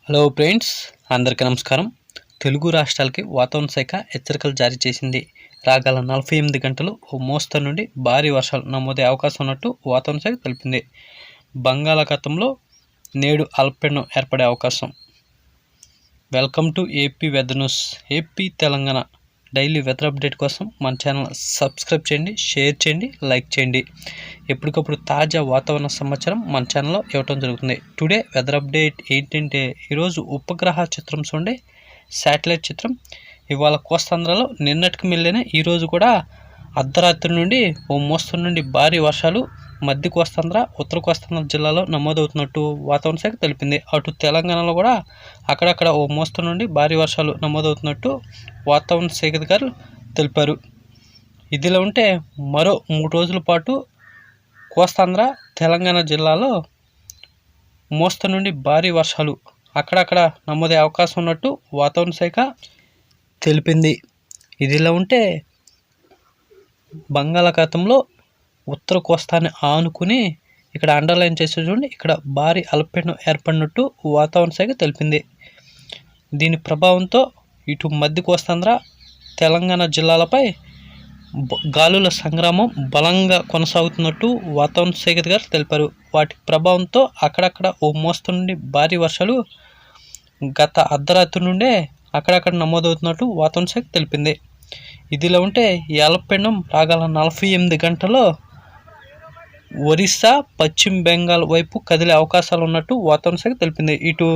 Hello friends, అందరికీ నమస్కారం. తెలుగు రాష్ట్రాలకి వాతావరణ శాఖ హెచ్చరికలు జారీ చేసింది. రాగల 48 గంటలు ఓ మోస్తరు నుండి భారీ వర్షాలు నమోదయ్యే అవకాశం ఉన్నట్టు వాతావరణ శాఖ తెలిపింది. బంగాళాఖాతంలో నేడు అల్పపీడనం ఏర్పడే అవకాశం. Welcome to AP weather news. AP Telangana daily weather update కోసం మన ఛానల్ సబ్స్క్రైబ్ చేయండి, షేర్ చేయండి, లైక్ చేయండి. ఎప్పటికప్పుడు తాజా వాతావరణ సమాచారం మన ఛానల్లో ఇవ్వటం జరుగుతుంది. టుడే వెదర్ అప్డేట్ ఏంటంటే, ఈరోజు ఉపగ్రహ చిత్రం చూడండి, శాటిలైట్ చిత్రం. ఇవాళ కోస్తాంధ్రలో నిన్నటికి మిల్లిన ఈరోజు కూడా అర్ధరాత్రి నుండి ఓ మోస్తరు నుండి భారీ వర్షాలు మధ్య కోస్తాంధ్ర, ఉత్తర కోస్తాంధ్ర జిల్లాలో నమోదవుతున్నట్టు వాతావరణ శాఖ తెలిపింది. అటు తెలంగాణలో కూడా అక్కడక్కడ ఓ మోస్తరు నుండి భారీ వర్షాలు నమోదవుతున్నట్టు వాతావరణ శాఖ అధికారులు తెలిపారు. ఇదిలా ఉంటే మరో 3 రోజుల పాటు కోస్తాంధ్ర, తెలంగాణ జిల్లాలో మోస్తరు నుండి భారీ వర్షాలు అక్కడక్కడ నమోదయ్యే అవకాశం ఉన్నట్టు వాతావరణ శాఖ తెలిపింది. ఇదిలా ఉంటే బంగాళాఖాతంలో ఉత్తర కోస్తాన్ని ఆనుకుని ఇక్కడ అండర్లైన్ చేసే చూడండి, ఇక్కడ భారీ అల్పపీడనం ఏర్పడినట్టు వాతావరణ శాఖ తెలిపింది. దీని ప్రభావంతో ఇటు మధ్య కోస్తాంధ్ర, తెలంగాణ జిల్లాలపై గాలుల సంగ్రామం బలంగా కొనసాగుతున్నట్టు వాతావరణ శాఖ గారు తెలిపారు. వాటి ప్రభావంతో అక్కడక్కడ ఓ మోస్తరు నుండి భారీ వర్షాలు గత అర్ధరాత్రి నుండే అక్కడక్కడ నమోదవుతున్నట్టు వాతావరణ శాఖ తెలిపింది. ఇదిలా ఉంటే ఈ అల్పపీడనం రాగల 48 గంటల్లో ఒరిస్సా, పశ్చిమ బెంగాల్ వైపు కదిలే అవకాశాలు ఉన్నట్టు వాతావరణ శాఖ తెలిపింది. ఇటు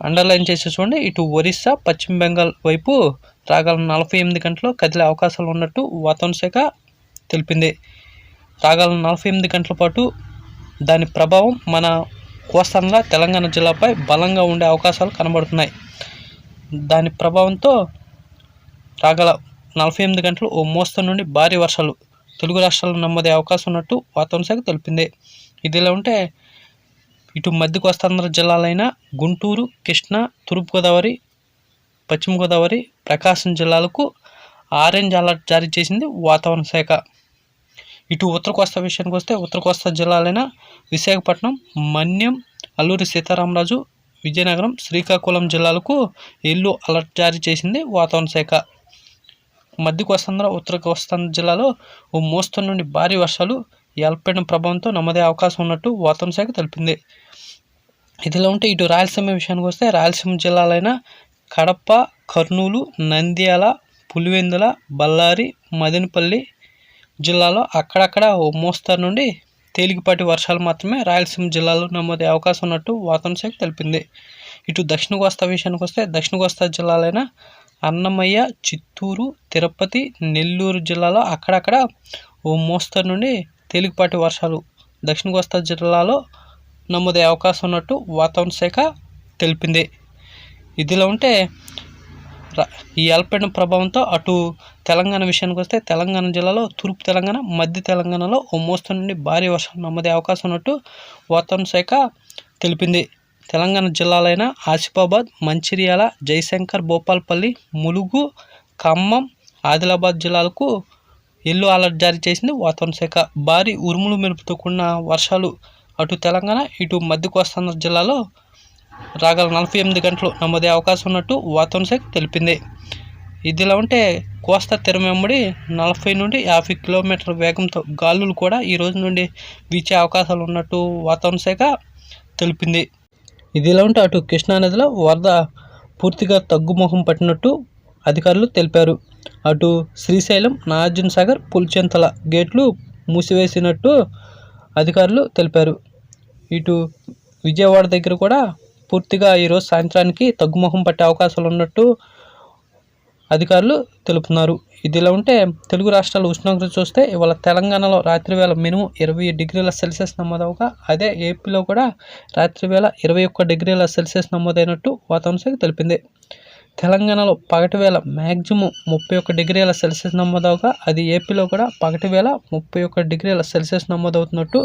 అండర్లైన్ చేసి చూడండి, ఇటు ఒరిస్సా, పశ్చిమ బెంగాల్ వైపు రాగల 48 గంటల్లో కదిలే అవకాశాలు ఉన్నట్టు వాతావరణ శాఖ తెలిపింది. రాగల 48 గంటల పాటు దాని ప్రభావం మన కోస్తాంధ్ర, తెలంగాణ జిల్లాపై బలంగా ఉండే అవకాశాలు కనబడుతున్నాయి. దాని ప్రభావంతో రాగల 48 గంటలు ఓ మోస్తరు నుండి భారీ వర్షాలు తెలుగు రాష్ట్రాల్లో నమోదయ్యే అవకాశం ఉన్నట్టు వాతావరణ శాఖ తెలిపింది. ఇదిలా ఉంటే ఇటు మధ్య కోస్తాంధ్ర జిల్లాలైన గుంటూరు, కృష్ణా, తూర్పుగోదావరి, పశ్చిమ గోదావరి, ప్రకాశం జిల్లాలకు ఆరెంజ్ అలర్ట్ జారీ చేసింది వాతావరణ శాఖ. ఇటు ఉత్తర కోస్తా విషయానికి వస్తే ఉత్తర కోస్తా జిల్లాలైన విశాఖపట్నం, మన్యం, అల్లూరి సీతారామరాజు, విజయనగరం, శ్రీకాకుళం జిల్లాలకు ఎల్లో అలర్ట్ జారీ చేసింది వాతావరణ శాఖ. మధ్య కోస్తాంధ్ర, ఉత్తర కోస్తాంధ్ర జిల్లాలో ఓ మోస్తరు నుండి భారీ వర్షాలు ఈ అల్పపీడనం ప్రభావంతో నమోదయ్యే అవకాశం ఉన్నట్టు వాతావరణ శాఖ తెలిపింది. ఇదిలా ఉంటే ఇటు రాయలసీమ విషయానికి వస్తే రాయలసీమ జిల్లాలైన కడప, కర్నూలు, నంద్యాల, పులివెందుల, బళ్ళారి, మదనపల్లి జిల్లాలో అక్కడక్కడ ఓ మోస్తరు నుండి తేలికపాటి వర్షాలు మాత్రమే రాయలసీమ జిల్లాలో నమోదయ్యే అవకాశం ఉన్నట్టు వాతావరణ శాఖ తెలిపింది. ఇటు దక్షిణ కోస్తా విషయానికి వస్తే దక్షిణ కోస్తా జిల్లాలైన అన్నమయ్య, చిత్తూరు, తిరుపతి, నెల్లూరు జిల్లాలో అక్కడక్కడ ఓ మోస్తరు నుండి తేలికపాటి వర్షాలు దక్షిణ కోస్తా జిల్లాలో నమోదయ్యే అవకాశం ఉన్నట్టు వాతావరణ శాఖ తెలిపింది. ఇదిలా ఉంటే ఈ అల్పపీడనం ప్రభావంతో అటు తెలంగాణ విషయానికి వస్తే తెలంగాణ జిల్లాలో తూర్పు తెలంగాణ, మధ్య తెలంగాణలో ఓ మోస్తరు నుండి భారీ వర్షాలు నమోదయ్యే అవకాశం ఉన్నట్టు వాతావరణ శాఖ తెలిపింది. తెలంగాణ జిల్లాలైన ఆసిఫాబాద్, మంచిర్యాల, జయశంకర్, భూపాలపల్లి, ములుగు, ఖమ్మం, ఆదిలాబాద్ జిల్లాలకు ఎల్లో అలర్ట్ జారీ చేసింది వాతావరణ శాఖ. భారీ ఉరుములు మెరుపుతో కూడిన వర్షాలు అటు తెలంగాణ, ఇటు మధ్య కోస్తాంధ్ర జిల్లాలో రాగల 48 గంటలు నమోదయ్యే అవకాశం ఉన్నట్టు వాతావరణ శాఖ తెలిపింది. ఇదిలా ఉంటే కోస్తా తీరం వెంబడి 40 నుండి 50 కిలోమీటర్ల వేగంతో గాలులు కూడా ఈ రోజు నుండి వీచే అవకాశాలు ఉన్నట్టు వాతావరణ శాఖ తెలిపింది. ఇదిలా ఉంటే అటు కృష్ణానదిలో వరద పూర్తిగా తగ్గుముఖం పట్టినట్టు అధికారులు తెలిపారు. అటు శ్రీశైలం, నాగార్జున సాగర్, పులిచెంతల గేట్లు మూసివేసినట్టు అధికారులు తెలిపారు. ఇటు విజయవాడ దగ్గర కూడా పూర్తిగా ఈరోజు సాయంత్రానికి తగ్గుముఖం పట్టే అవకాశాలు ఉన్నట్టు అధికారులు తెలుపుతున్నారు. ఇదిలా ఉంటే తెలుగు రాష్ట్రాల ఉష్ణోగ్రత చూస్తే ఇవాళ తెలంగాణలో రాత్రి వేళ మినిమం 20 డిగ్రీల సెల్సియస్ నమోదవగా, అదే ఏపీలో కూడా రాత్రి వేళ 21 డిగ్రీల సెల్సియస్ నమోదైనట్టు వాతావరణ శాఖ తెలిపింది. తెలంగాణలో పగటి వేళ మ్యాక్సిమం 31 డిగ్రీల సెల్సియస్ నమోదవగా, అది ఏపీలో కూడా పగటి వేళ 31 డిగ్రీల సెల్సియస్ నమోదవుతున్నట్టు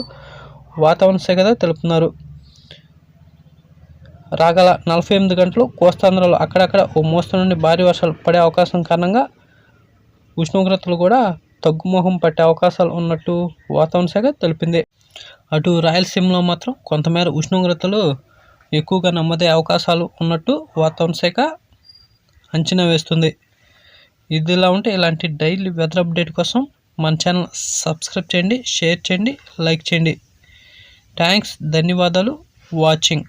వాతావరణ శాఖ తెలుపుతున్నారు. రాగల 48 గంటలు కోస్తాంధ్రలో అక్కడక్కడ ఓ మోస్తరు నుండి భారీ వర్షాలు పడే అవకాశం కారణంగా ఉష్ణోగ్రతలు కూడా తగ్గుముఖం పట్టే అవకాశాలు ఉన్నట్టు వాతావరణ శాఖ తెలిపింది. అటు రాయలసీమలో మాత్రం కొంతమేర ఉష్ణోగ్రతలు ఎక్కువగా నమ్మదే అవకాశాలు ఉన్నట్టు వాతావరణ శాఖ అంచనా వేస్తుంది. ఇదిలా ఉంటే ఇలాంటి డైలీ వెదర్ అప్డేట్ కోసం మన ఛానల్ సబ్స్క్రైబ్ చేయండి, షేర్ చేయండి, లైక్ చేయండి. థ్యాంక్స్, ధన్యవాదాలు వాచింగ్.